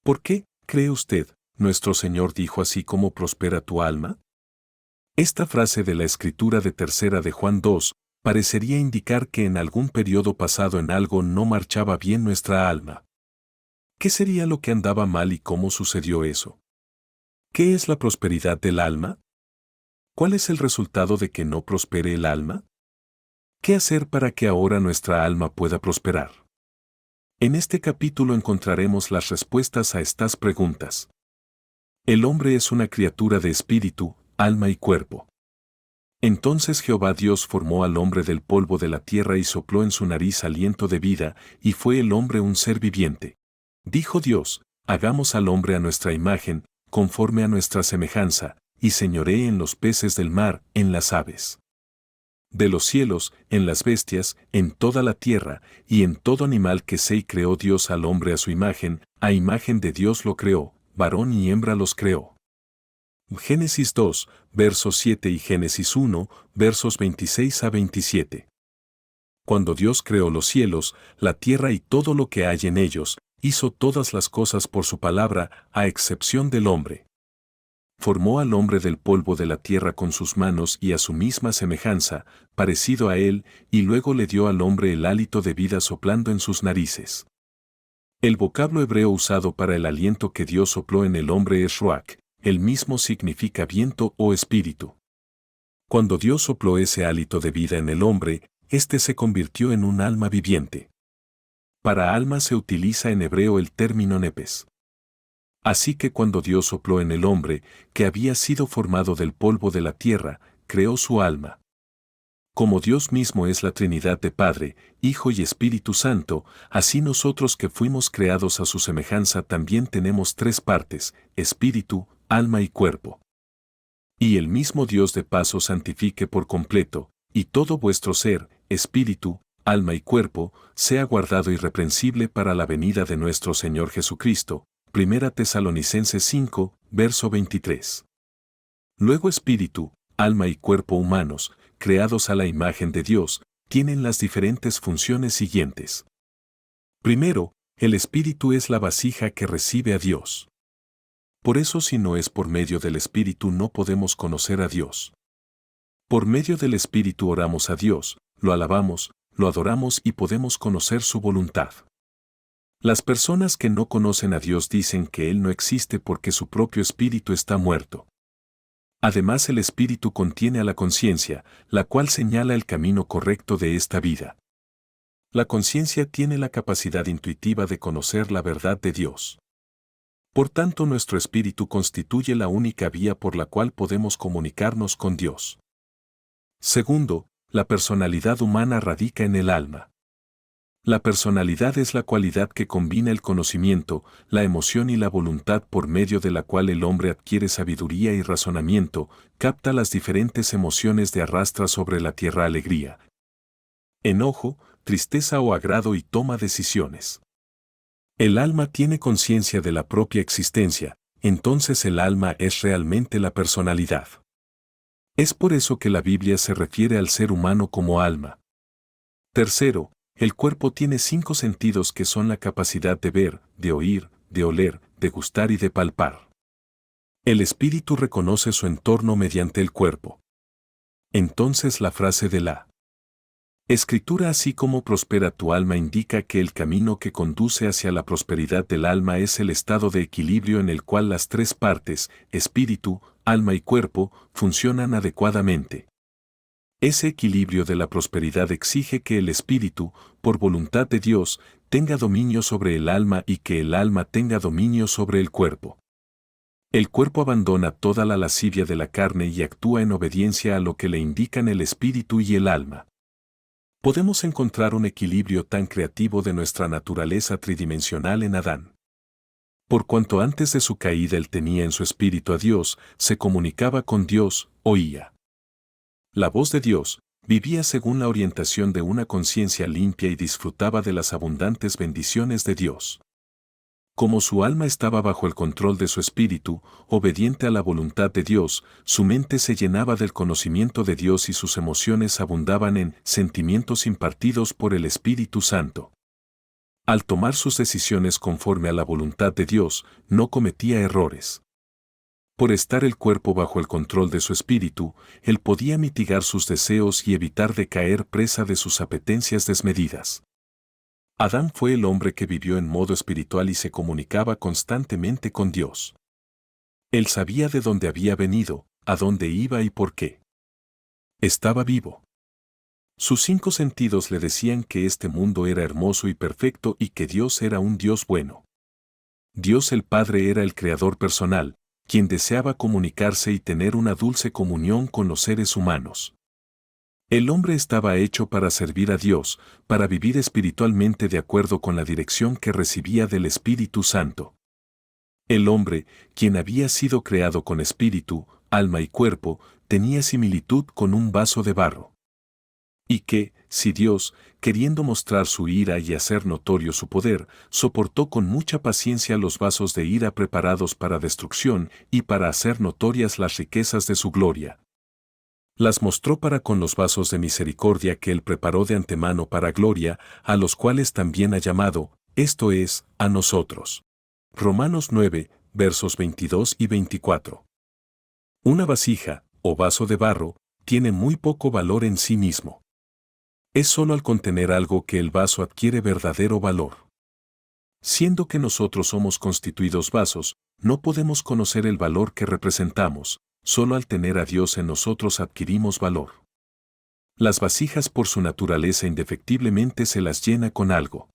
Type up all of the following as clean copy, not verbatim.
¿Por qué, cree usted, nuestro Señor dijo así como prospera tu alma? Esta frase de la escritura de tercera de Juan 2 parecería indicar que en algún periodo pasado en algo no marchaba bien nuestra alma. ¿Qué sería lo que andaba mal y cómo sucedió eso? ¿Qué es la prosperidad del alma? ¿Cuál es el resultado de que no prospere el alma? ¿Qué hacer para que ahora nuestra alma pueda prosperar? En este capítulo encontraremos las respuestas a estas preguntas. El hombre es una criatura de espíritu, alma y cuerpo. Entonces Jehová Dios formó al hombre del polvo de la tierra y sopló en su nariz aliento de vida, y fue el hombre un ser viviente. Dijo Dios, hagamos al hombre a nuestra imagen, conforme a nuestra semejanza, y señoree en los peces del mar, en las aves de los cielos, en las bestias, en toda la tierra, y en todo animal que se y creó Dios al hombre a imagen de Dios lo creó, varón y hembra los creó. Génesis 2, versos 7 y Génesis 1, versos 26 a 27. Cuando Dios creó los cielos, la tierra y todo lo que hay en ellos, hizo todas las cosas por su palabra, a excepción del hombre. Formó al hombre del polvo de la tierra con sus manos y a su misma semejanza, parecido a él, y luego le dio al hombre el hálito de vida soplando en sus narices. El vocablo hebreo usado para el aliento que Dios sopló en el hombre es ruach, el mismo significa viento o espíritu. Cuando Dios sopló ese hálito de vida en el hombre, éste se convirtió en un alma viviente. Para alma se utiliza en hebreo el término nepes. Así que cuando Dios sopló en el hombre, que había sido formado del polvo de la tierra, creó su alma. Como Dios mismo es la Trinidad de Padre, Hijo y Espíritu Santo, así nosotros que fuimos creados a su semejanza también tenemos tres partes, espíritu, alma y cuerpo. Y el mismo Dios de paso santifique por completo, y todo vuestro ser, espíritu, alma y cuerpo, sea guardado irreprensible para la venida de nuestro Señor Jesucristo. Primera Tesalonicenses 5, verso 23. Luego espíritu, alma y cuerpo humanos, creados a la imagen de Dios, tienen las diferentes funciones siguientes. Primero, el espíritu es la vasija que recibe a Dios. Por eso si no es por medio del espíritu no podemos conocer a Dios. Por medio del espíritu oramos a Dios, lo alabamos, lo adoramos y podemos conocer su voluntad. Las personas que no conocen a Dios dicen que Él no existe porque su propio espíritu está muerto. Además, el espíritu contiene a la conciencia, la cual señala el camino correcto de esta vida. La conciencia tiene la capacidad intuitiva de conocer la verdad de Dios. Por tanto, nuestro espíritu constituye la única vía por la cual podemos comunicarnos con Dios. Segundo, la personalidad humana radica en el alma. La personalidad es la cualidad que combina el conocimiento, la emoción y la voluntad por medio de la cual el hombre adquiere sabiduría y razonamiento, capta las diferentes emociones de arrastra sobre la tierra alegría, enojo, tristeza o agrado y toma decisiones. El alma tiene conciencia de la propia existencia, entonces el alma es realmente la personalidad. Es por eso que la Biblia se refiere al ser humano como alma. Tercero, el cuerpo tiene 5 sentidos que son la capacidad de ver, de oír, de oler, de gustar y de palpar. El espíritu reconoce su entorno mediante el cuerpo. Entonces la frase de la Escritura así como prospera tu alma indica que el camino que conduce hacia la prosperidad del alma es el estado de equilibrio en el cual las tres partes, espíritu, alma y cuerpo, funcionan adecuadamente. Ese equilibrio de la prosperidad exige que el espíritu, por voluntad de Dios, tenga dominio sobre el alma y que el alma tenga dominio sobre el cuerpo. El cuerpo abandona toda la lascivia de la carne y actúa en obediencia a lo que le indican el espíritu y el alma. Podemos encontrar un equilibrio tan creativo de nuestra naturaleza tridimensional en Adán. Por cuanto antes de su caída él tenía en su espíritu a Dios, se comunicaba con Dios, oía la voz de Dios, vivía según la orientación de una conciencia limpia y disfrutaba de las abundantes bendiciones de Dios. Como su alma estaba bajo el control de su espíritu, obediente a la voluntad de Dios, su mente se llenaba del conocimiento de Dios y sus emociones abundaban en sentimientos impartidos por el Espíritu Santo. Al tomar sus decisiones conforme a la voluntad de Dios, no cometía errores. Por estar el cuerpo bajo el control de su espíritu, él podía mitigar sus deseos y evitar de caer presa de sus apetencias desmedidas. Adán fue el hombre que vivió en modo espiritual y se comunicaba constantemente con Dios. Él sabía de dónde había venido, a dónde iba y por qué. Estaba vivo. Sus 5 sentidos le decían que este mundo era hermoso y perfecto y que Dios era un Dios bueno. Dios el Padre era el creador personal, quien deseaba comunicarse y tener una dulce comunión con los seres humanos. El hombre estaba hecho para servir a Dios, para vivir espiritualmente de acuerdo con la dirección que recibía del Espíritu Santo. El hombre, quien había sido creado con espíritu, alma y cuerpo, tenía similitud con un vaso de barro. Y que, si Dios, queriendo mostrar su ira y hacer notorio su poder, soportó con mucha paciencia los vasos de ira preparados para destrucción y para hacer notorias las riquezas de su gloria, las mostró para con los vasos de misericordia que él preparó de antemano para gloria, a los cuales también ha llamado, esto es, a nosotros. Romanos 9, versos 22 y 24. Una vasija, o vaso de barro, tiene muy poco valor en sí mismo. Es sólo al contener algo que el vaso adquiere verdadero valor. Siendo que nosotros somos constituidos vasos, no podemos conocer el valor que representamos, solo al tener a Dios en nosotros adquirimos valor. Las vasijas por su naturaleza indefectiblemente se las llena con algo.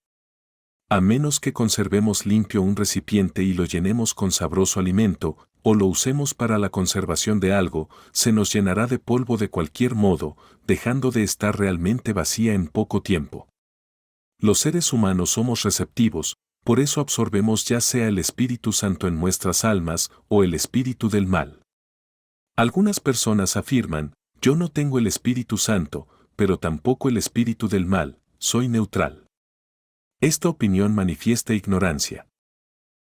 A menos que conservemos limpio un recipiente y lo llenemos con sabroso alimento, o lo usemos para la conservación de algo, se nos llenará de polvo de cualquier modo, dejando de estar realmente vacía en poco tiempo. Los seres humanos somos receptivos, por eso absorbemos ya sea el Espíritu Santo en nuestras almas o el espíritu del mal. Algunas personas afirman, yo no tengo el Espíritu Santo, pero tampoco el espíritu del mal, soy neutral. Esta opinión manifiesta ignorancia.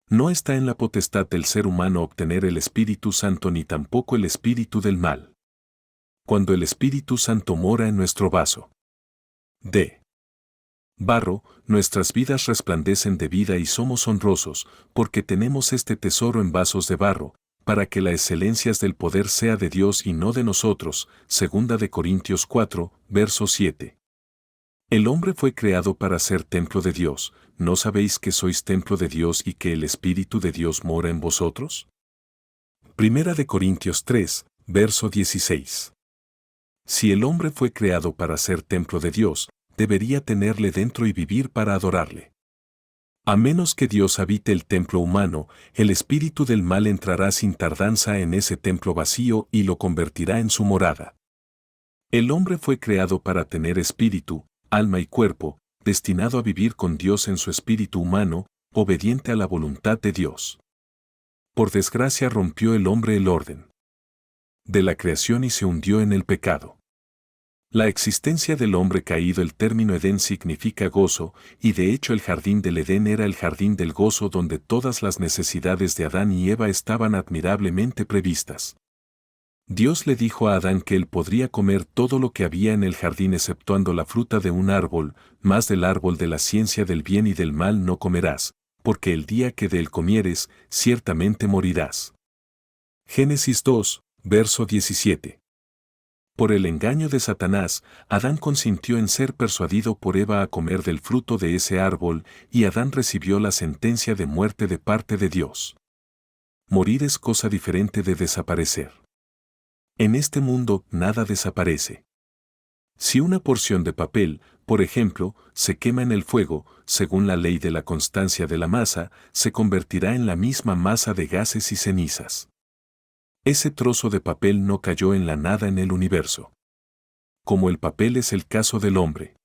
No está en la potestad del ser humano obtener el Espíritu Santo ni tampoco el espíritu del mal. Cuando el Espíritu Santo mora en nuestro vaso de barro, nuestras vidas resplandecen de vida y somos honrosos, porque tenemos este tesoro en vasos de barro, para que las excelencias del poder sea de Dios y no de nosotros. 2 Corintios 4, verso 7. El hombre fue creado para ser templo de Dios. ¿No sabéis que sois templo de Dios y que el Espíritu de Dios mora en vosotros? 1 Corintios 3, verso 16. Si el hombre fue creado para ser templo de Dios, debería tenerle dentro y vivir para adorarle. A menos que Dios habite el templo humano, el espíritu del mal entrará sin tardanza en ese templo vacío y lo convertirá en su morada. El hombre fue creado para tener espíritu, alma y cuerpo, destinado a vivir con Dios en su espíritu humano, obediente a la voluntad de Dios. Por desgracia rompió el hombre el orden de la creación y se hundió en el pecado. La existencia del hombre caído, el término Edén significa gozo, y de hecho el jardín del Edén era el jardín del gozo donde todas las necesidades de Adán y Eva estaban admirablemente previstas. Dios le dijo a Adán que él podría comer todo lo que había en el jardín exceptuando la fruta de un árbol, mas del árbol de la ciencia del bien y del mal no comerás, porque el día que de él comieres, ciertamente morirás. Génesis 2, verso 17. Por el engaño de Satanás, Adán consintió en ser persuadido por Eva a comer del fruto de ese árbol, y Adán recibió la sentencia de muerte de parte de Dios. Morir es cosa diferente de desaparecer. En este mundo, nada desaparece. Si una porción de papel, por ejemplo, se quema en el fuego, según la ley de la constancia de la masa, se convertirá en la misma masa de gases y cenizas. Ese trozo de papel no cayó en la nada en el universo. Como el papel es el caso del hombre.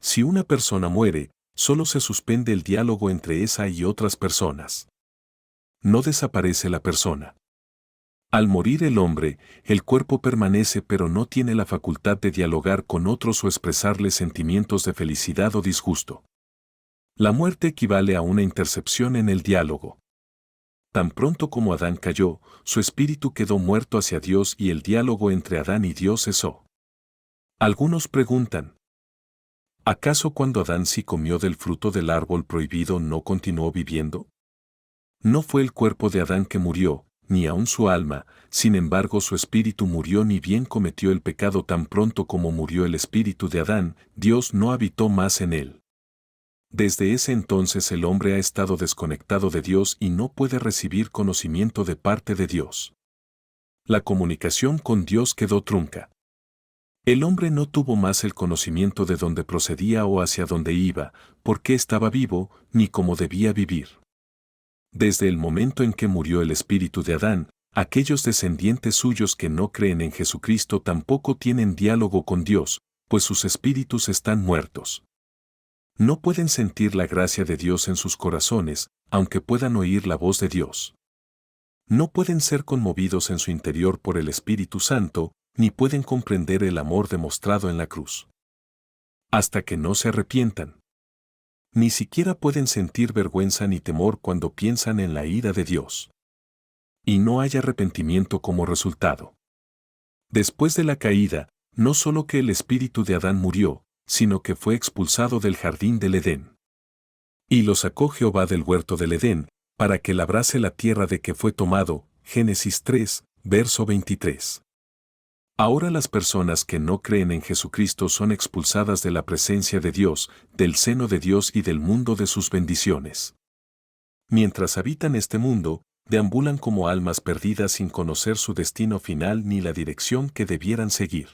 Si una persona muere, solo se suspende el diálogo entre esa y otras personas. No desaparece la persona. Al morir el hombre, el cuerpo permanece pero no tiene la facultad de dialogar con otros o expresarle sentimientos de felicidad o disgusto. La muerte equivale a una intercepción en el diálogo. Tan pronto como Adán cayó, su espíritu quedó muerto hacia Dios y el diálogo entre Adán y Dios cesó. Algunos preguntan, ¿Acaso cuando Adán sí comió del fruto del árbol prohibido no continuó viviendo? No fue el cuerpo de Adán que murió, ni aun su alma, sin embargo su espíritu murió, ni bien cometió el pecado. Tan pronto como murió el espíritu de Adán, Dios no habitó más en él. Desde ese entonces el hombre ha estado desconectado de Dios y no puede recibir conocimiento de parte de Dios. La comunicación con Dios quedó trunca. El hombre no tuvo más el conocimiento de dónde procedía o hacia dónde iba, por qué estaba vivo, ni cómo debía vivir. Desde el momento en que murió el espíritu de Adán, aquellos descendientes suyos que no creen en Jesucristo tampoco tienen diálogo con Dios, pues sus espíritus están muertos. No pueden sentir la gracia de Dios en sus corazones, aunque puedan oír la voz de Dios. No pueden ser conmovidos en su interior por el Espíritu Santo, ni pueden comprender el amor demostrado en la cruz. Hasta que no se arrepientan. Ni siquiera pueden sentir vergüenza ni temor cuando piensan en la ira de Dios. Y no hay arrepentimiento como resultado. Después de la caída, no solo que el espíritu de Adán murió, sino que fue expulsado del jardín del Edén. Y lo sacó Jehová del huerto del Edén, para que labrase la tierra de que fue tomado. Génesis 3, verso 23. Ahora las personas que no creen en Jesucristo son expulsadas de la presencia de Dios, del seno de Dios y del mundo de sus bendiciones. Mientras habitan este mundo, deambulan como almas perdidas sin conocer su destino final ni la dirección que debieran seguir.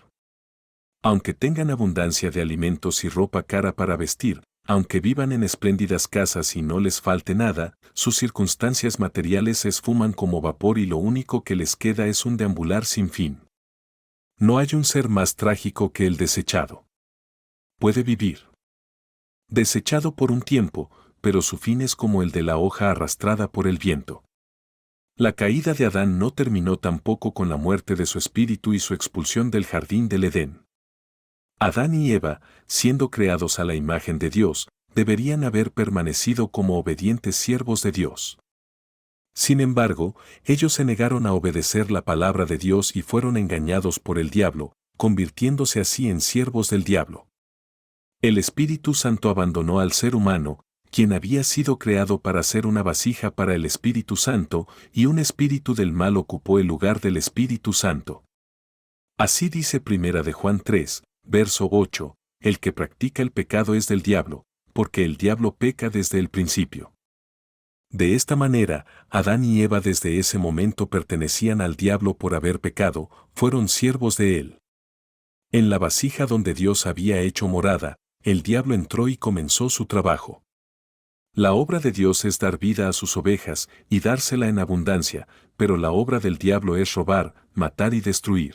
Aunque tengan abundancia de alimentos y ropa cara para vestir, aunque vivan en espléndidas casas y no les falte nada, sus circunstancias materiales se esfuman como vapor y lo único que les queda es un deambular sin fin. No hay un ser más trágico que el desechado. Puede vivir desechado por un tiempo, pero su fin es como el de la hoja arrastrada por el viento. La caída de Adán no terminó tampoco con la muerte de su espíritu y su expulsión del jardín del Edén. Adán y Eva, siendo creados a la imagen de Dios, deberían haber permanecido como obedientes siervos de Dios. Sin embargo, ellos se negaron a obedecer la palabra de Dios y fueron engañados por el diablo, convirtiéndose así en siervos del diablo. El Espíritu Santo abandonó al ser humano, quien había sido creado para ser una vasija para el Espíritu Santo, y un espíritu del mal ocupó el lugar del Espíritu Santo. Así dice Primera de Juan 3, verso 8, el que practica el pecado es del diablo, porque el diablo peca desde el principio. De esta manera, Adán y Eva desde ese momento pertenecían al diablo por haber pecado, fueron siervos de él. En la vasija donde Dios había hecho morada, el diablo entró y comenzó su trabajo. La obra de Dios es dar vida a sus ovejas y dársela en abundancia, pero la obra del diablo es robar, matar y destruir.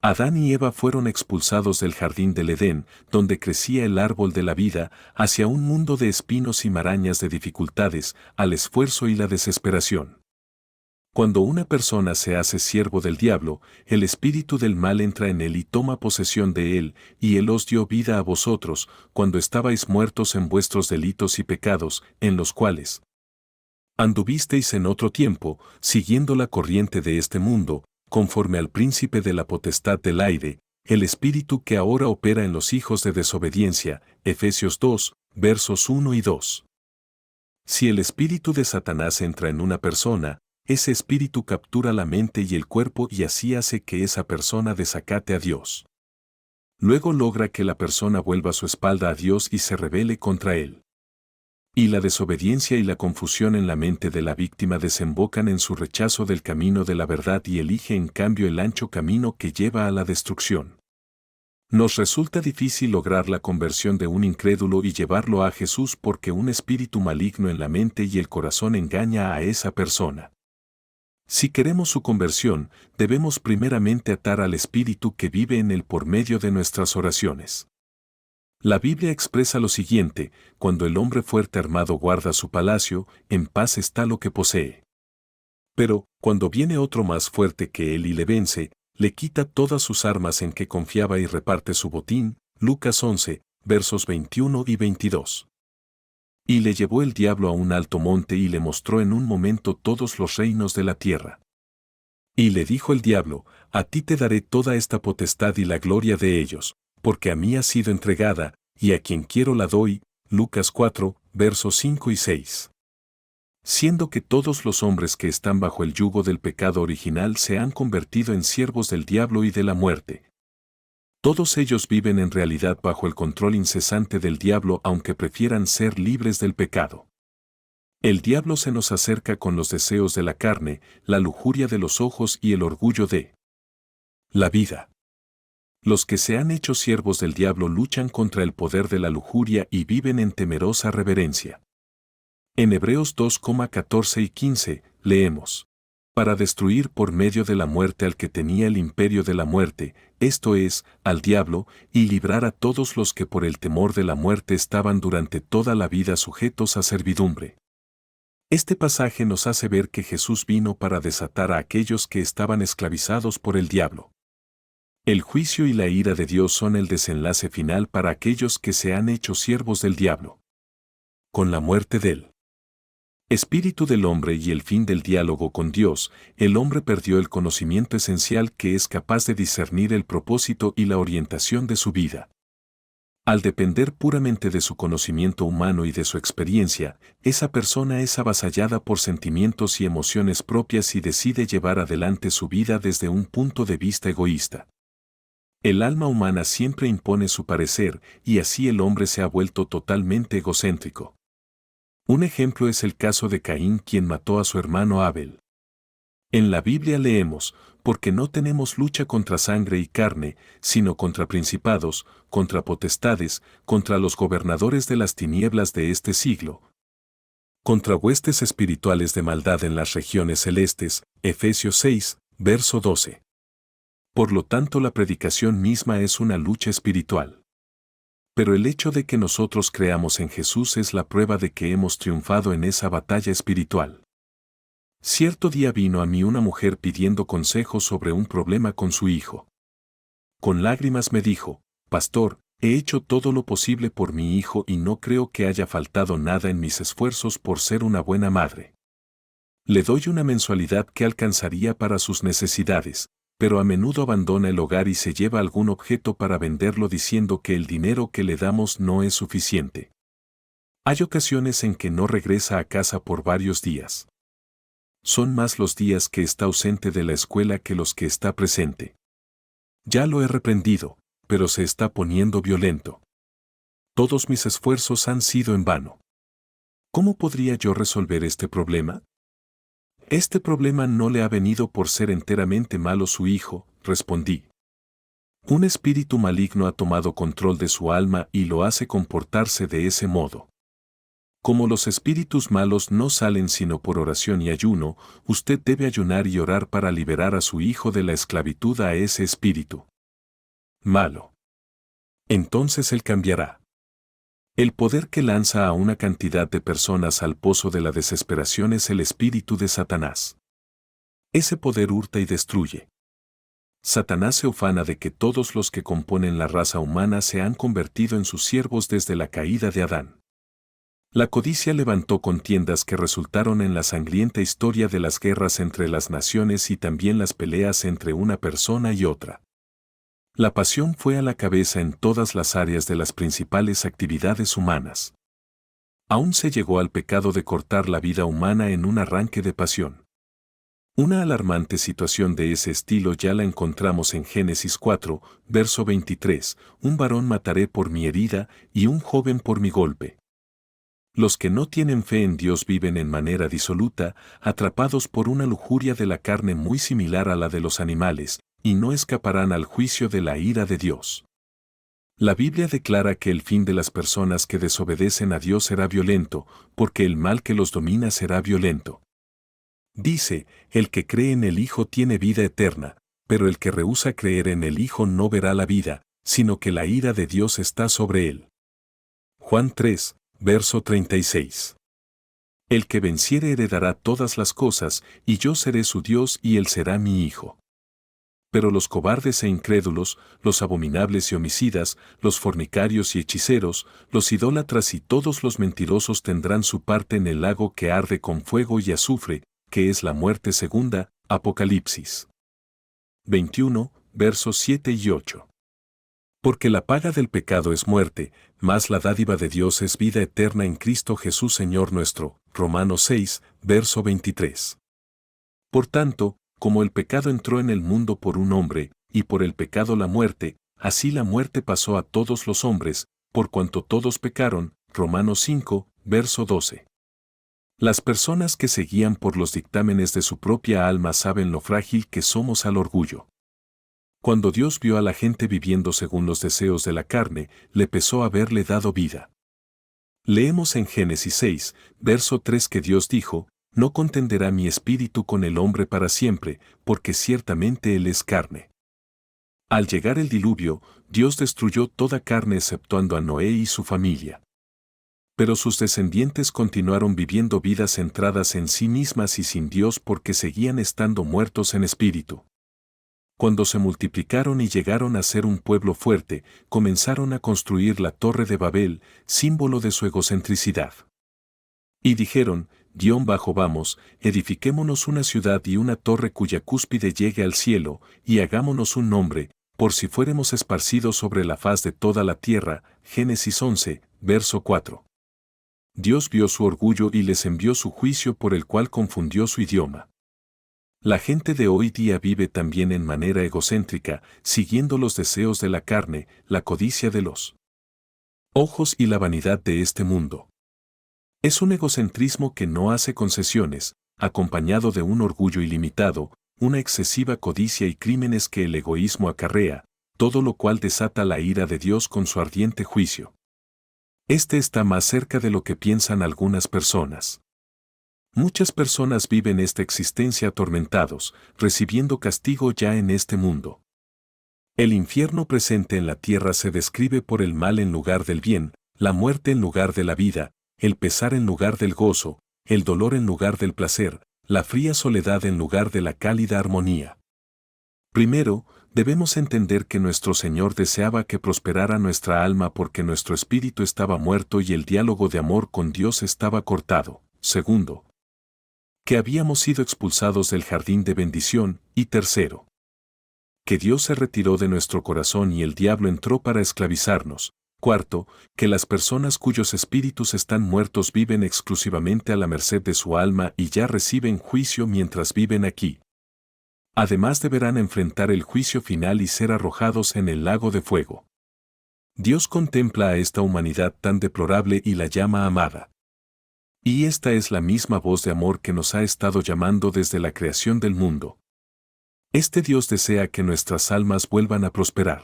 Adán y Eva fueron expulsados del jardín del Edén, donde crecía el árbol de la vida, hacia un mundo de espinos y marañas de dificultades, al esfuerzo y la desesperación. Cuando una persona se hace siervo del diablo, el espíritu del mal entra en él y toma posesión de él, y él os dio vida a vosotros, cuando estabais muertos en vuestros delitos y pecados, en los cuales anduvisteis en otro tiempo, siguiendo la corriente de este mundo, conforme al príncipe de la potestad del aire, el espíritu que ahora opera en los hijos de desobediencia. Efesios 2, versos 1 y 2. Si el espíritu de Satanás entra en una persona, ese espíritu captura la mente y el cuerpo y así hace que esa persona desacate a Dios. Luego logra que la persona vuelva su espalda a Dios y se rebele contra él. Y la desobediencia y la confusión en la mente de la víctima desembocan en su rechazo del camino de la verdad y elige en cambio el ancho camino que lleva a la destrucción. Nos resulta difícil lograr la conversión de un incrédulo y llevarlo a Jesús porque un espíritu maligno en la mente y el corazón engaña a esa persona. Si queremos su conversión, debemos primeramente atar al espíritu que vive en él por medio de nuestras oraciones. La Biblia expresa lo siguiente: cuando el hombre fuerte armado guarda su palacio, en paz está lo que posee. Pero, cuando viene otro más fuerte que él y le vence, le quita todas sus armas en que confiaba y reparte su botín. Lucas 11, versos 21 y 22. Y le llevó el diablo a un alto monte y le mostró en un momento todos los reinos de la tierra. Y le dijo el diablo: a ti te daré toda esta potestad y la gloria de ellos, porque a mí ha sido entregada, y a quien quiero la doy. Lucas 4, versos 5 y 6. Siendo que todos los hombres que están bajo el yugo del pecado original se han convertido en siervos del diablo y de la muerte. Todos ellos viven en realidad bajo el control incesante del diablo, aunque prefieran ser libres del pecado. El diablo se nos acerca con los deseos de la carne, la lujuria de los ojos y el orgullo de la vida. Los que se han hecho siervos del diablo luchan contra el poder de la lujuria y viven en temerosa reverencia. En Hebreos 2,14 y 15, leemos: para destruir por medio de la muerte al que tenía el imperio de la muerte, esto es, al diablo, y librar a todos los que por el temor de la muerte estaban durante toda la vida sujetos a servidumbre. Este pasaje nos hace ver que Jesús vino para desatar a aquellos que estaban esclavizados por el diablo. El juicio y la ira de Dios son el desenlace final para aquellos que se han hecho siervos del diablo. Con la muerte del espíritu del hombre y el fin del diálogo con Dios, el hombre perdió el conocimiento esencial que es capaz de discernir el propósito y la orientación de su vida. Al depender puramente de su conocimiento humano y de su experiencia, esa persona es avasallada por sentimientos y emociones propias y decide llevar adelante su vida desde un punto de vista egoísta. El alma humana siempre impone su parecer, y así el hombre se ha vuelto totalmente egocéntrico. Un ejemplo es el caso de Caín, quien mató a su hermano Abel. En la Biblia leemos: porque no tenemos lucha contra sangre y carne, sino contra principados, contra potestades, contra los gobernadores de las tinieblas de este siglo, contra huestes espirituales de maldad en las regiones celestes. Efesios 6, verso 12. Por lo tanto, la predicación misma es una lucha espiritual. Pero el hecho de que nosotros creamos en Jesús es la prueba de que hemos triunfado en esa batalla espiritual. Cierto día vino a mí una mujer pidiendo consejos sobre un problema con su hijo. Con lágrimas me dijo: pastor, he hecho todo lo posible por mi hijo y no creo que haya faltado nada en mis esfuerzos por ser una buena madre. Le doy una mensualidad que alcanzaría para sus necesidades, pero a menudo abandona el hogar y se lleva algún objeto para venderlo diciendo que el dinero que le damos no es suficiente. Hay ocasiones en que no regresa a casa por varios días. Son más los días que está ausente de la escuela que los que está presente. Ya lo he reprendido, pero se está poniendo violento. Todos mis esfuerzos han sido en vano. ¿Cómo podría yo resolver este problema? Este problema no le ha venido por ser enteramente malo su hijo, respondí. Un espíritu maligno ha tomado control de su alma y lo hace comportarse de ese modo. Como los espíritus malos no salen sino por oración y ayuno, usted debe ayunar y orar para liberar a su hijo de la esclavitud a ese espíritu malo. Entonces él cambiará. El poder que lanza a una cantidad de personas al pozo de la desesperación es el espíritu de Satanás. Ese poder hurta y destruye. Satanás se ufana de que todos los que componen la raza humana se han convertido en sus siervos desde la caída de Adán. La codicia levantó contiendas que resultaron en la sangrienta historia de las guerras entre las naciones y también las peleas entre una persona y otra. La pasión fue a la cabeza en todas las áreas de las principales actividades humanas. Aún se llegó al pecado de cortar la vida humana en un arranque de pasión. Una alarmante situación de ese estilo ya la encontramos en Génesis 4, verso 23, un varón mataré por mi herida y un joven por mi golpe. Los que no tienen fe en Dios viven en manera disoluta, atrapados por una lujuria de la carne muy similar a la de los animales, y no escaparán al juicio de la ira de Dios. La Biblia declara que el fin de las personas que desobedecen a Dios será violento, porque el mal que los domina será violento. Dice: el que cree en el Hijo tiene vida eterna, pero el que rehúsa creer en el Hijo no verá la vida, sino que la ira de Dios está sobre él. Juan 3, verso 36. El que venciere heredará todas las cosas, y yo seré su Dios y él será mi hijo. Pero los cobardes e incrédulos, los abominables y homicidas, los fornicarios y hechiceros, los idólatras y todos los mentirosos tendrán su parte en el lago que arde con fuego y azufre, que es la muerte segunda. Apocalipsis 21, versos 7 y 8. Porque la paga del pecado es muerte, mas la dádiva de Dios es vida eterna en Cristo Jesús Señor nuestro. Romanos 6, verso 23. Por tanto, como el pecado entró en el mundo por un hombre, y por el pecado la muerte, así la muerte pasó a todos los hombres, por cuanto todos pecaron. Romanos 5, verso 12. Las personas que se guían por los dictámenes de su propia alma saben lo frágil que somos al orgullo. Cuando Dios vio a la gente viviendo según los deseos de la carne, le pesó haberle dado vida. Leemos en Génesis 6, verso 3 que Dios dijo: no contenderá mi espíritu con el hombre para siempre, porque ciertamente él es carne. Al llegar el diluvio, Dios destruyó toda carne exceptuando a Noé y su familia. Pero sus descendientes continuaron viviendo vidas centradas en sí mismas y sin Dios porque seguían estando muertos en espíritu. Cuando se multiplicaron y llegaron a ser un pueblo fuerte, comenzaron a construir la Torre de Babel, símbolo de su egocentricidad. Y dijeron: vamos, edifiquémonos una ciudad y una torre cuya cúspide llegue al cielo, y hagámonos un nombre, por si fuéremos esparcidos sobre la faz de toda la tierra. Génesis 11, verso 4. Dios vio su orgullo y les envió su juicio por el cual confundió su idioma. La gente de hoy día vive también en manera egocéntrica, siguiendo los deseos de la carne, la codicia de los ojos y la vanidad de este mundo. Es un egocentrismo que no hace concesiones, acompañado de un orgullo ilimitado, una excesiva codicia y crímenes que el egoísmo acarrea, todo lo cual desata la ira de Dios con su ardiente juicio. Este está más cerca de lo que piensan algunas personas. Muchas personas viven esta existencia atormentados, recibiendo castigo ya en este mundo. El infierno presente en la tierra se describe por el mal en lugar del bien, la muerte en lugar de la vida, el pesar en lugar del gozo, el dolor en lugar del placer, la fría soledad en lugar de la cálida armonía. Primero, debemos entender que nuestro Señor deseaba que prosperara nuestra alma porque nuestro espíritu estaba muerto y el diálogo de amor con Dios estaba cortado. Segundo, que habíamos sido expulsados del jardín de bendición. Y tercero, que Dios se retiró de nuestro corazón y el diablo entró para esclavizarnos. Cuarto, que las personas cuyos espíritus están muertos viven exclusivamente a la merced de su alma y ya reciben juicio mientras viven aquí. Además deberán enfrentar el juicio final y ser arrojados en el lago de fuego. Dios contempla a esta humanidad tan deplorable y la llama amada. Y esta es la misma voz de amor que nos ha estado llamando desde la creación del mundo. Este Dios desea que nuestras almas vuelvan a prosperar.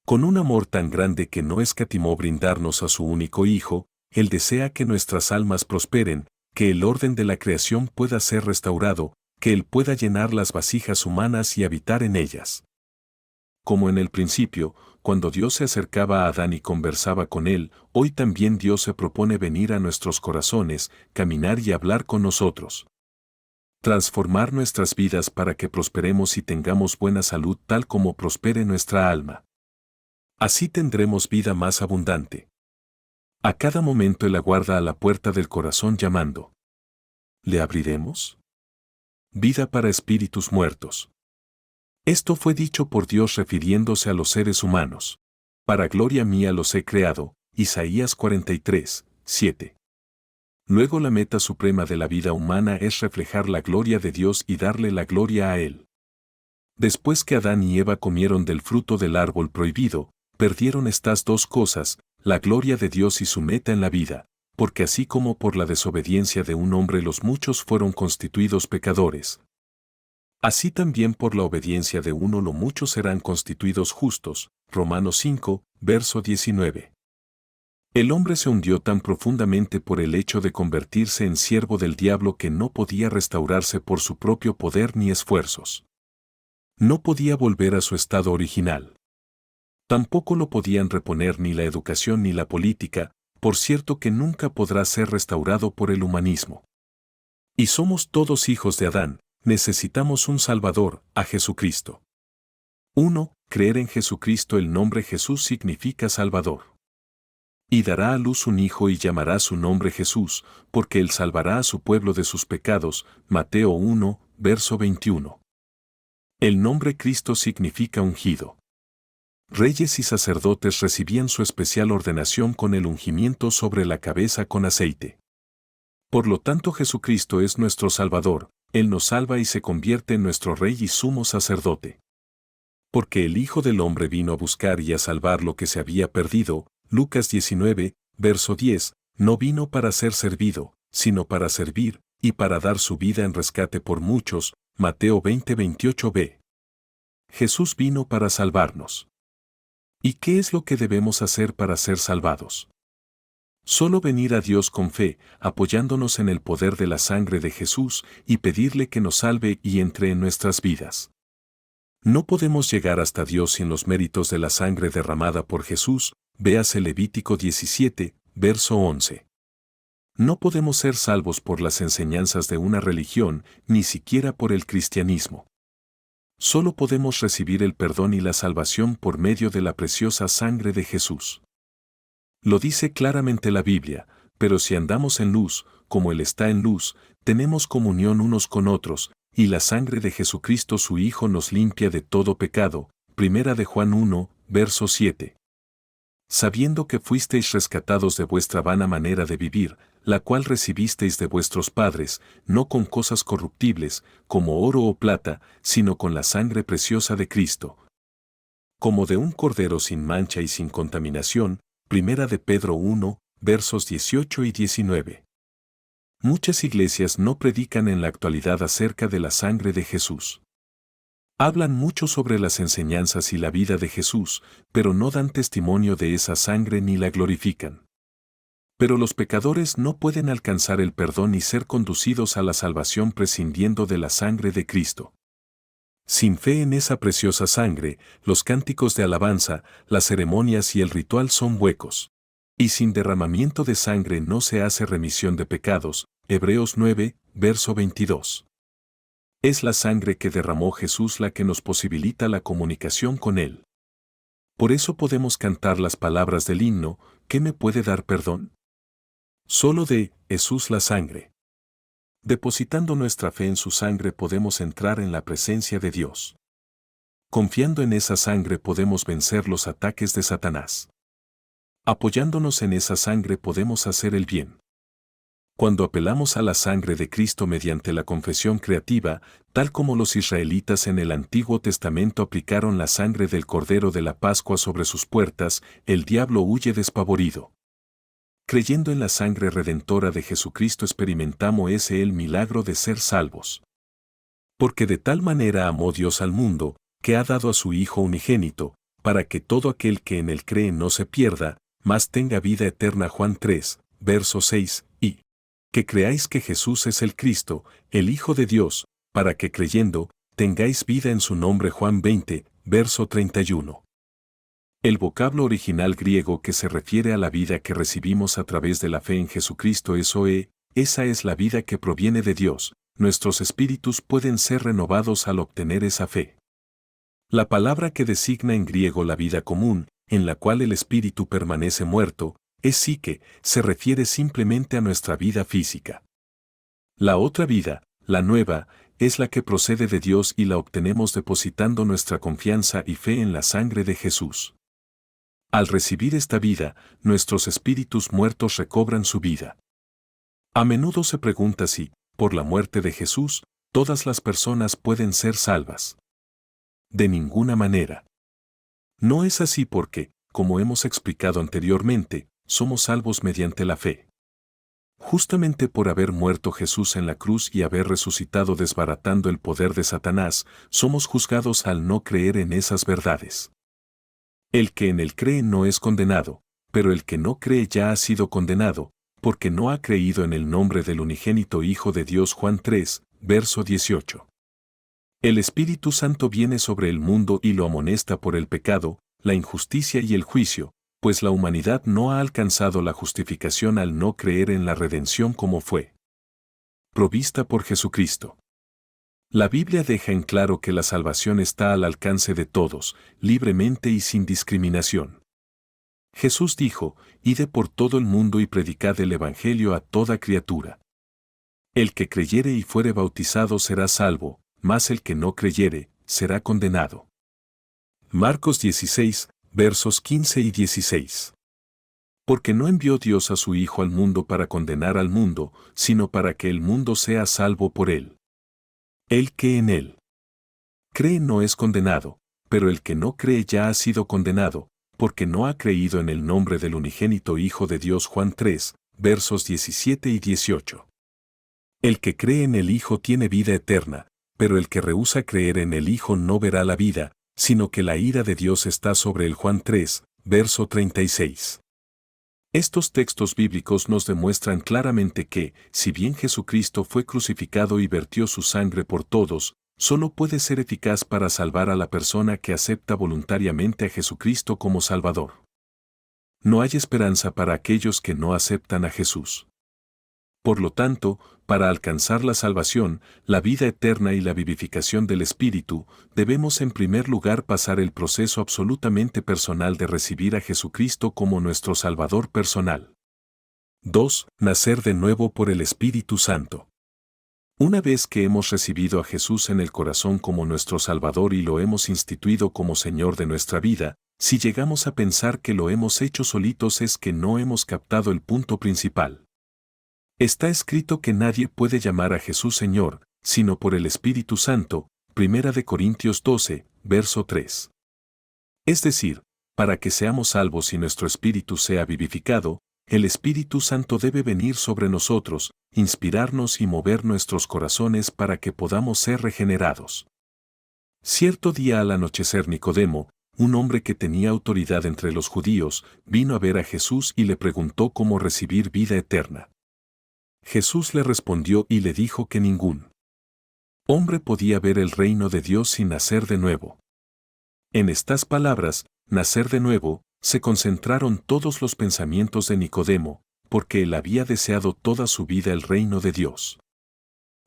Con un amor tan grande que no escatimó brindarnos a su único Hijo, Él desea que nuestras almas prosperen, que el orden de la creación pueda ser restaurado, que Él pueda llenar las vasijas humanas y habitar en ellas. Como en el principio, cuando Dios se acercaba a Adán y conversaba con él, hoy también Dios se propone venir a nuestros corazones, caminar y hablar con nosotros. Transformar nuestras vidas para que prosperemos y tengamos buena salud tal como prospere nuestra alma. Así tendremos vida más abundante. A cada momento Él aguarda a la puerta del corazón llamando. ¿Le abriremos? Vida para espíritus muertos. Esto fue dicho por Dios refiriéndose a los seres humanos. Para gloria mía los he creado. Isaías 43, 7. Luego la meta suprema de la vida humana es reflejar la gloria de Dios y darle la gloria a Él. Después que Adán y Eva comieron del fruto del árbol prohibido, perdieron estas dos cosas, la gloria de Dios y su meta en la vida, porque así como por la desobediencia de un hombre los muchos fueron constituidos pecadores, así también por la obediencia de uno los muchos serán constituidos justos. Romanos 5, verso 19. El hombre se hundió tan profundamente por el hecho de convertirse en siervo del diablo que no podía restaurarse por su propio poder ni esfuerzos. No podía volver a su estado original. Tampoco lo podían reponer ni la educación ni la política, por cierto que nunca podrá ser restaurado por el humanismo. Y somos todos hijos de Adán. Necesitamos un Salvador, a Jesucristo. 1. Creer en Jesucristo. El nombre Jesús significa Salvador. Y dará a luz un hijo y llamará su nombre Jesús, porque él salvará a su pueblo de sus pecados. Mateo 1, verso 21. El nombre Cristo significa ungido. Reyes y sacerdotes recibían su especial ordenación con el ungimiento sobre la cabeza con aceite. Por lo tanto, Jesucristo es nuestro Salvador, Él nos salva y se convierte en nuestro Rey y sumo sacerdote. Porque el Hijo del Hombre vino a buscar y a salvar lo que se había perdido, Lucas 19, verso 10, no vino para ser servido, sino para servir, y para dar su vida en rescate por muchos, Mateo 20, 28b. Jesús vino para salvarnos. ¿Y qué es lo que debemos hacer para ser salvados? Solo venir a Dios con fe, apoyándonos en el poder de la sangre de Jesús y pedirle que nos salve y entre en nuestras vidas. No podemos llegar hasta Dios sin los méritos de la sangre derramada por Jesús, véase Levítico 17, verso 11. No podemos ser salvos por las enseñanzas de una religión, ni siquiera por el cristianismo. Solo podemos recibir el perdón y la salvación por medio de la preciosa sangre de Jesús. Lo dice claramente la Biblia, pero si andamos en luz, como Él está en luz, tenemos comunión unos con otros, y la sangre de Jesucristo su Hijo nos limpia de todo pecado. Primera de Juan 1, verso 7. Sabiendo que fuisteis rescatados de vuestra vana manera de vivir, la cual recibisteis de vuestros padres, no con cosas corruptibles, como oro o plata, sino con la sangre preciosa de Cristo, como de un cordero sin mancha y sin contaminación. Primera de Pedro 1, versos 18 y 19. Muchas iglesias no predican en la actualidad acerca de la sangre de Jesús. Hablan mucho sobre las enseñanzas y la vida de Jesús, pero no dan testimonio de esa sangre ni la glorifican. Pero los pecadores no pueden alcanzar el perdón y ser conducidos a la salvación prescindiendo de la sangre de Cristo. Sin fe en esa preciosa sangre, los cánticos de alabanza, las ceremonias y el ritual son huecos. Y sin derramamiento de sangre no se hace remisión de pecados. Hebreos 9, verso 22. Es la sangre que derramó Jesús la que nos posibilita la comunicación con Él. Por eso podemos cantar las palabras del himno, ¿qué me puede dar perdón? Solo de Jesús la sangre. Depositando nuestra fe en su sangre podemos entrar en la presencia de Dios. Confiando en esa sangre podemos vencer los ataques de Satanás. Apoyándonos en esa sangre podemos hacer el bien. Cuando apelamos a la sangre de Cristo mediante la confesión creativa, tal como los israelitas en el Antiguo Testamento aplicaron la sangre del Cordero de la Pascua sobre sus puertas, el diablo huye despavorido. Creyendo en la sangre redentora de Jesucristo experimentamos el milagro de ser salvos. Porque de tal manera amó Dios al mundo, que ha dado a su Hijo unigénito, para que todo aquel que en él cree no se pierda, mas tenga vida eterna. Juan 3, verso 6, y que creáis que Jesús es el Cristo, el Hijo de Dios, para que creyendo, tengáis vida en su nombre. Juan 20, verso 31. El vocablo original griego que se refiere a la vida que recibimos a través de la fe en Jesucristo es zoe, esa es la vida que proviene de Dios, nuestros espíritus pueden ser renovados al obtener esa fe. La palabra que designa en griego la vida común, en la cual el espíritu permanece muerto, es psique, se refiere simplemente a nuestra vida física. La otra vida, la nueva, es la que procede de Dios y la obtenemos depositando nuestra confianza y fe en la sangre de Jesús. Al recibir esta vida, nuestros espíritus muertos recobran su vida. A menudo se pregunta si, por la muerte de Jesús, todas las personas pueden ser salvas. De ninguna manera. No es así porque, como hemos explicado anteriormente, somos salvos mediante la fe. Justamente por haber muerto Jesús en la cruz y haber resucitado desbaratando el poder de Satanás, somos juzgados al no creer en esas verdades. El que en él cree no es condenado, pero el que no cree ya ha sido condenado, porque no ha creído en el nombre del unigénito Hijo de Dios. Juan 3, verso 18. El Espíritu Santo viene sobre el mundo y lo amonesta por el pecado, la injusticia y el juicio, pues la humanidad no ha alcanzado la justificación al no creer en la redención como fue provista por Jesucristo. La Biblia deja en claro que la salvación está al alcance de todos, libremente y sin discriminación. Jesús dijo, id por todo el mundo y predicad el Evangelio a toda criatura. El que creyere y fuere bautizado será salvo, mas el que no creyere, será condenado. Marcos 16, versos 15 y 16. Porque no envió Dios a su Hijo al mundo para condenar al mundo, sino para que el mundo sea salvo por él. El que en él cree no es condenado, pero el que no cree ya ha sido condenado, porque no ha creído en el nombre del unigénito Hijo de Dios. Juan 3, versos 17 y 18. El que cree en el Hijo tiene vida eterna, pero el que rehúsa creer en el Hijo no verá la vida, sino que la ira de Dios está sobre él. Juan 3, verso 36. Estos textos bíblicos nos demuestran claramente que, si bien Jesucristo fue crucificado y vertió su sangre por todos, solo puede ser eficaz para salvar a la persona que acepta voluntariamente a Jesucristo como Salvador. No hay esperanza para aquellos que no aceptan a Jesús. Por lo tanto, para alcanzar la salvación, la vida eterna y la vivificación del Espíritu, debemos en primer lugar pasar el proceso absolutamente personal de recibir a Jesucristo como nuestro Salvador personal. 2. Nacer de nuevo por el Espíritu Santo. Una vez que hemos recibido a Jesús en el corazón como nuestro Salvador y lo hemos instituido como Señor de nuestra vida, si llegamos a pensar que lo hemos hecho solitos es que no hemos captado el punto principal. Está escrito que nadie puede llamar a Jesús Señor, sino por el Espíritu Santo, 1 Corintios 12, verso 3. Es decir, para que seamos salvos y nuestro espíritu sea vivificado, el Espíritu Santo debe venir sobre nosotros, inspirarnos y mover nuestros corazones para que podamos ser regenerados. Cierto día al anochecer Nicodemo, un hombre que tenía autoridad entre los judíos, vino a ver a Jesús y le preguntó cómo recibir vida eterna. Jesús le respondió y le dijo que ningún hombre podía ver el reino de Dios sin nacer de nuevo. En estas palabras, nacer de nuevo, se concentraron todos los pensamientos de Nicodemo, porque él había deseado toda su vida el reino de Dios.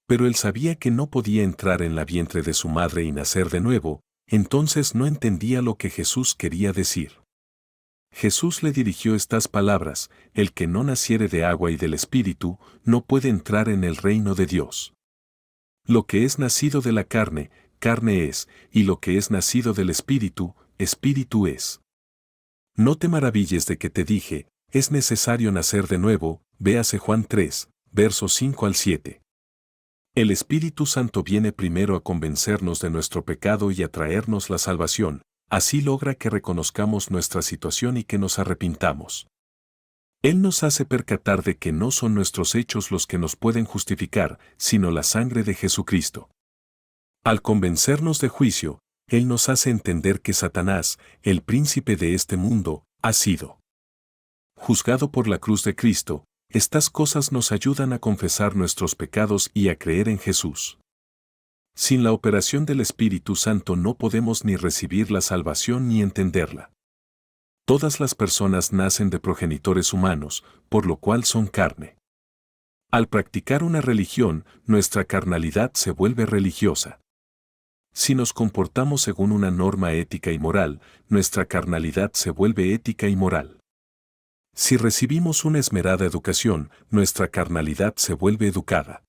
Pero él sabía que no podía entrar en la vientre de su madre y nacer de nuevo, entonces no entendía lo que Jesús quería decir. Jesús le dirigió estas palabras: el que no naciere de agua y del Espíritu, no puede entrar en el reino de Dios. Lo que es nacido de la carne, carne es, y lo que es nacido del Espíritu, Espíritu es. No te maravilles de que te dije, es necesario nacer de nuevo, véase Juan 3, versos 5 al 7. El Espíritu Santo viene primero a convencernos de nuestro pecado y a traernos la salvación. Así logra que reconozcamos nuestra situación y que nos arrepintamos. Él nos hace percatar de que no son nuestros hechos los que nos pueden justificar, sino la sangre de Jesucristo. Al convencernos de juicio, Él nos hace entender que Satanás, el príncipe de este mundo, ha sido juzgado por la cruz de Cristo. Estas cosas nos ayudan a confesar nuestros pecados y a creer en Jesús. Sin la operación del Espíritu Santo no podemos ni recibir la salvación ni entenderla. Todas las personas nacen de progenitores humanos, por lo cual son carne. Al practicar una religión, nuestra carnalidad se vuelve religiosa. Si nos comportamos según una norma ética y moral, nuestra carnalidad se vuelve ética y moral. Si recibimos una esmerada educación, nuestra carnalidad se vuelve educada.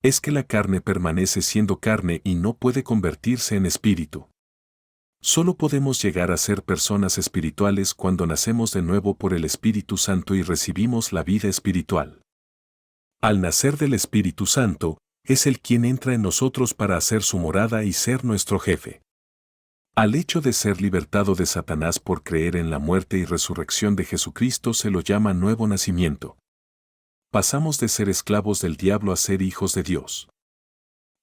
Es que la carne permanece siendo carne y no puede convertirse en espíritu. Solo podemos llegar a ser personas espirituales cuando nacemos de nuevo por el Espíritu Santo y recibimos la vida espiritual. Al nacer del Espíritu Santo, es Él quien entra en nosotros para hacer su morada y ser nuestro jefe. Al hecho de ser libertado de Satanás por creer en la muerte y resurrección de Jesucristo se lo llama nuevo nacimiento. Pasamos de ser esclavos del diablo a ser hijos de Dios.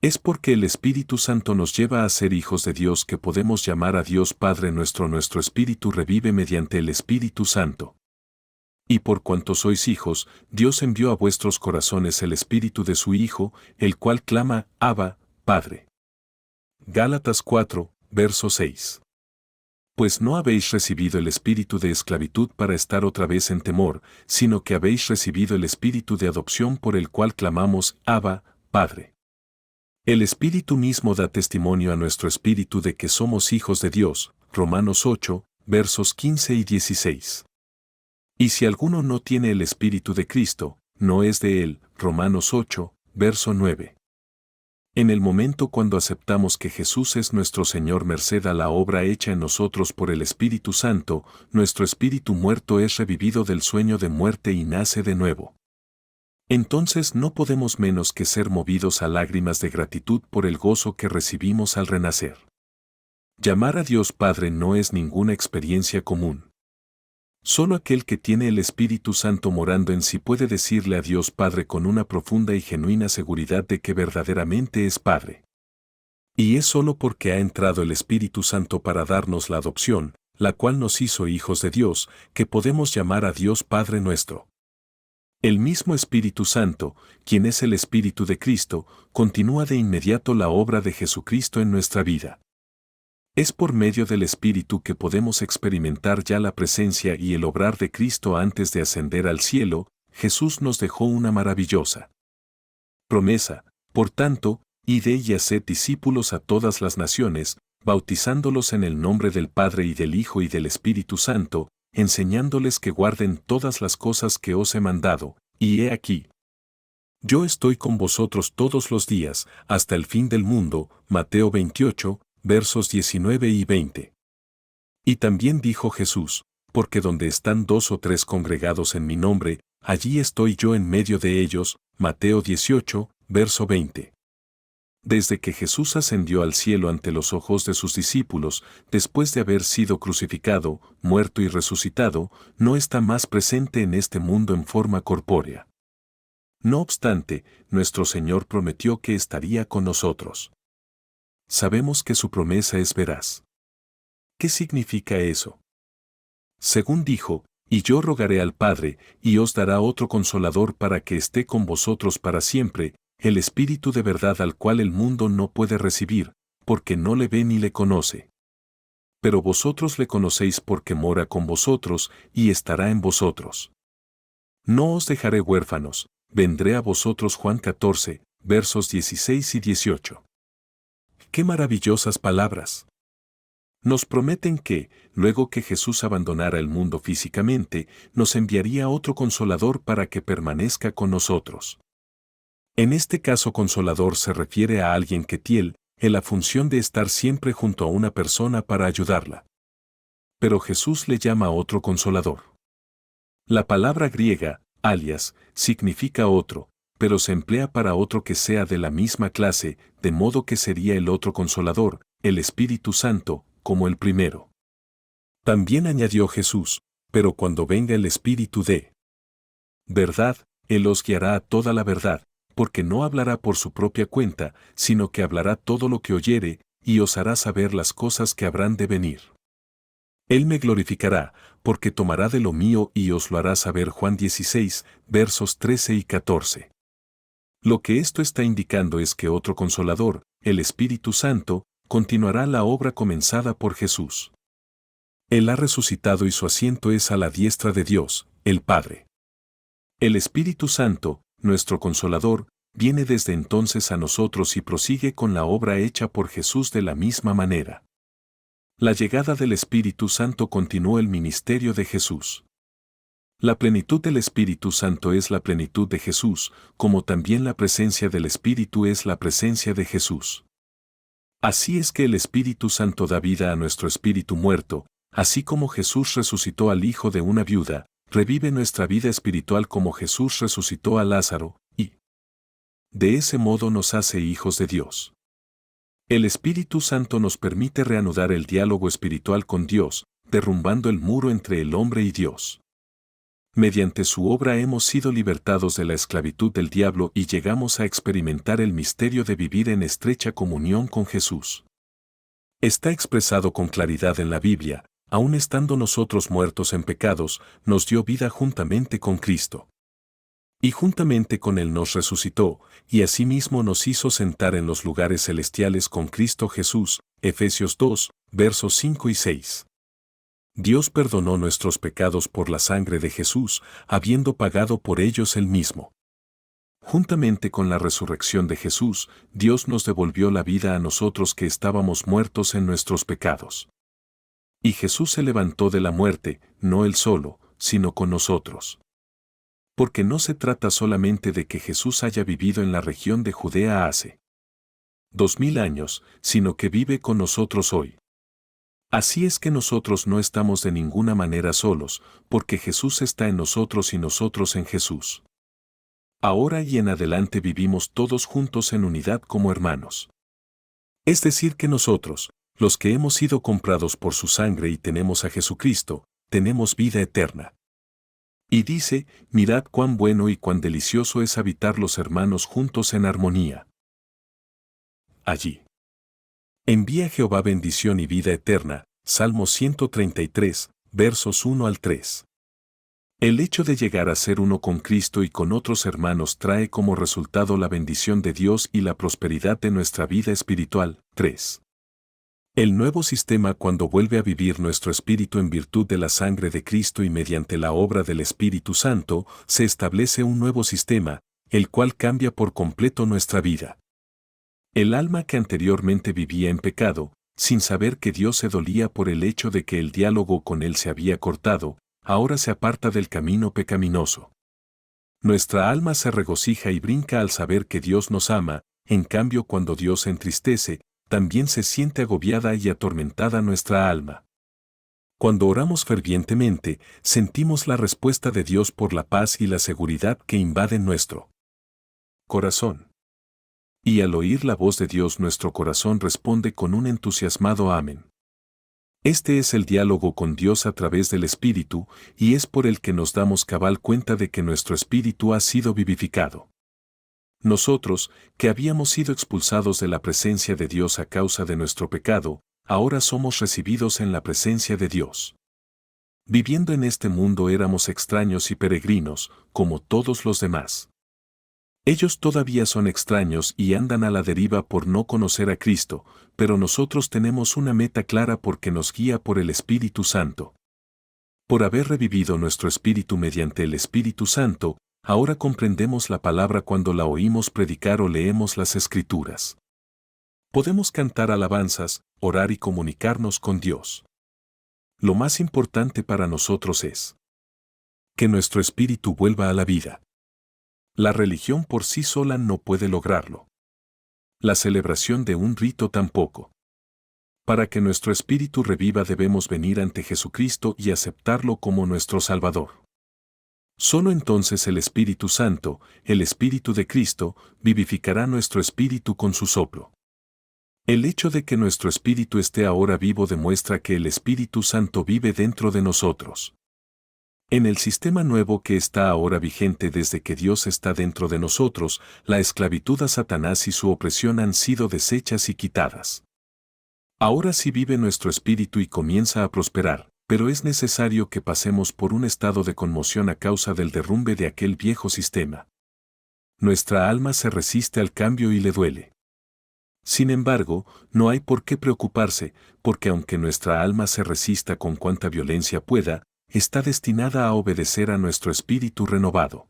Es porque el Espíritu Santo nos lleva a ser hijos de Dios que podemos llamar a Dios Padre nuestro. Nuestro espíritu revive mediante el Espíritu Santo. Y por cuanto sois hijos, Dios envió a vuestros corazones el Espíritu de su Hijo, el cual clama, Abba, Padre. Gálatas 4, verso 6. Pues no habéis recibido el espíritu de esclavitud para estar otra vez en temor, sino que habéis recibido el espíritu de adopción por el cual clamamos, Abba, Padre. El Espíritu mismo da testimonio a nuestro espíritu de que somos hijos de Dios, Romanos 8, versos 15 y 16. Y si alguno no tiene el Espíritu de Cristo, no es de él, Romanos 8, verso 9. En el momento cuando aceptamos que Jesús es nuestro Señor merced a la obra hecha en nosotros por el Espíritu Santo, nuestro espíritu muerto es revivido del sueño de muerte y nace de nuevo. Entonces no podemos menos que ser movidos a lágrimas de gratitud por el gozo que recibimos al renacer. Llamar a Dios Padre no es ninguna experiencia común. Solo aquel que tiene el Espíritu Santo morando en sí puede decirle a Dios Padre con una profunda y genuina seguridad de que verdaderamente es Padre. Y es solo porque ha entrado el Espíritu Santo para darnos la adopción, la cual nos hizo hijos de Dios, que podemos llamar a Dios Padre nuestro. El mismo Espíritu Santo, quien es el Espíritu de Cristo, continúa de inmediato la obra de Jesucristo en nuestra vida. Es por medio del Espíritu que podemos experimentar ya la presencia y el obrar de Cristo antes de ascender al cielo. Jesús nos dejó una maravillosa promesa. Por tanto, id y haced discípulos a todas las naciones, bautizándolos en el nombre del Padre y del Hijo y del Espíritu Santo, enseñándoles que guarden todas las cosas que os he mandado, y he aquí. Yo estoy con vosotros todos los días, hasta el fin del mundo. Mateo 28, versos 19 y 20. Y también dijo Jesús, porque donde están 2 o 3 congregados en mi nombre, allí estoy yo en medio de ellos. Mateo 18, verso 20. Desde que Jesús ascendió al cielo ante los ojos de sus discípulos, después de haber sido crucificado, muerto y resucitado, no está más presente en este mundo en forma corpórea. No obstante, nuestro Señor prometió que estaría con nosotros. Sabemos que su promesa es veraz. ¿Qué significa eso? Según dijo, y yo rogaré al Padre, y os dará otro consolador para que esté con vosotros para siempre, el Espíritu de verdad al cual el mundo no puede recibir, porque no le ve ni le conoce. Pero vosotros le conocéis porque mora con vosotros y estará en vosotros. No os dejaré huérfanos, vendré a vosotros. Juan 14, versos 16 y 18. ¡Qué maravillosas palabras! Nos prometen que, luego que Jesús abandonara el mundo físicamente, nos enviaría otro consolador para que permanezca con nosotros. En este caso consolador se refiere a alguien que tiene la función de estar siempre junto a una persona para ayudarla. Pero Jesús le llama otro consolador. La palabra griega, alias, significa otro, pero se emplea para otro que sea de la misma clase, de modo que sería el otro consolador, el Espíritu Santo, como el primero. También añadió Jesús, pero cuando venga el Espíritu de verdad, Él os guiará a toda la verdad, porque no hablará por su propia cuenta, sino que hablará todo lo que oyere, y os hará saber las cosas que habrán de venir. Él me glorificará, porque tomará de lo mío y os lo hará saber. Juan 16, versos 13 y 14. Lo que esto está indicando es que otro consolador, el Espíritu Santo, continuará la obra comenzada por Jesús. Él ha resucitado y su asiento es a la diestra de Dios, el Padre. El Espíritu Santo, nuestro consolador, viene desde entonces a nosotros y prosigue con la obra hecha por Jesús de la misma manera. La llegada del Espíritu Santo continuó el ministerio de Jesús. La plenitud del Espíritu Santo es la plenitud de Jesús, como también la presencia del Espíritu es la presencia de Jesús. Así es que el Espíritu Santo da vida a nuestro espíritu muerto, así como Jesús resucitó al hijo de una viuda, revive nuestra vida espiritual como Jesús resucitó a Lázaro, y de ese modo nos hace hijos de Dios. El Espíritu Santo nos permite reanudar el diálogo espiritual con Dios, derrumbando el muro entre el hombre y Dios. Mediante su obra hemos sido libertados de la esclavitud del diablo y llegamos a experimentar el misterio de vivir en estrecha comunión con Jesús. Está expresado con claridad en la Biblia, aun estando nosotros muertos en pecados, nos dio vida juntamente con Cristo. Y juntamente con Él nos resucitó, y asimismo nos hizo sentar en los lugares celestiales con Cristo Jesús. Efesios 2, versos 5 y 6. Dios perdonó nuestros pecados por la sangre de Jesús, habiendo pagado por ellos Él mismo. Juntamente con la resurrección de Jesús, Dios nos devolvió la vida a nosotros que estábamos muertos en nuestros pecados. Y Jesús se levantó de la muerte, no Él solo, sino con nosotros. Porque no se trata solamente de que Jesús haya vivido en la región de Judea hace 2000 años, sino que vive con nosotros hoy. Así es que nosotros no estamos de ninguna manera solos, porque Jesús está en nosotros y nosotros en Jesús. Ahora y en adelante vivimos todos juntos en unidad como hermanos. Es decir que nosotros, los que hemos sido comprados por su sangre y tenemos a Jesucristo, tenemos vida eterna. Y dice, mirad cuán bueno y cuán delicioso es habitar los hermanos juntos en armonía. Allí. Envía Jehová bendición y vida eterna, Salmo 133, versos 1 al 3. El hecho de llegar a ser uno con Cristo y con otros hermanos trae como resultado la bendición de Dios y la prosperidad de nuestra vida espiritual. 3. El nuevo sistema cuando vuelve a vivir nuestro espíritu en virtud de la sangre de Cristo y mediante la obra del Espíritu Santo, se establece un nuevo sistema, el cual cambia por completo nuestra vida. El alma que anteriormente vivía en pecado, sin saber que Dios se dolía por el hecho de que el diálogo con Él se había cortado, ahora se aparta del camino pecaminoso. Nuestra alma se regocija y brinca al saber que Dios nos ama, en cambio cuando Dios se entristece, también se siente agobiada y atormentada nuestra alma. Cuando oramos fervientemente, sentimos la respuesta de Dios por la paz y la seguridad que invaden nuestro corazón. Y al oír la voz de Dios nuestro corazón responde con un entusiasmado amén. Este es el diálogo con Dios a través del Espíritu, y es por el que nos damos cabal cuenta de que nuestro espíritu ha sido vivificado. Nosotros, que habíamos sido expulsados de la presencia de Dios a causa de nuestro pecado, ahora somos recibidos en la presencia de Dios. Viviendo en este mundo éramos extraños y peregrinos, como todos los demás. Ellos todavía son extraños y andan a la deriva por no conocer a Cristo, pero nosotros tenemos una meta clara porque nos guía por el Espíritu Santo. Por haber revivido nuestro espíritu mediante el Espíritu Santo, ahora comprendemos la palabra cuando la oímos predicar o leemos las Escrituras. Podemos cantar alabanzas, orar y comunicarnos con Dios. Lo más importante para nosotros es que nuestro espíritu vuelva a la vida. La religión por sí sola no puede lograrlo. La celebración de un rito tampoco. Para que nuestro espíritu reviva debemos venir ante Jesucristo y aceptarlo como nuestro Salvador. Solo entonces el Espíritu Santo, el Espíritu de Cristo, vivificará nuestro espíritu con su soplo. El hecho de que nuestro espíritu esté ahora vivo demuestra que el Espíritu Santo vive dentro de nosotros. En el sistema nuevo que está ahora vigente desde que Dios está dentro de nosotros, la esclavitud a Satanás y su opresión han sido deshechas y quitadas. Ahora sí vive nuestro espíritu y comienza a prosperar, pero es necesario que pasemos por un estado de conmoción a causa del derrumbe de aquel viejo sistema. Nuestra alma se resiste al cambio y le duele. Sin embargo, no hay por qué preocuparse, porque aunque nuestra alma se resista con cuanta violencia pueda, está destinada a obedecer a nuestro espíritu renovado.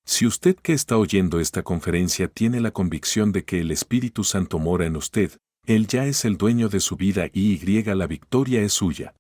Si usted que está oyendo esta conferencia tiene la convicción de que el Espíritu Santo mora en usted, Él ya es el dueño de su vida y la victoria es suya.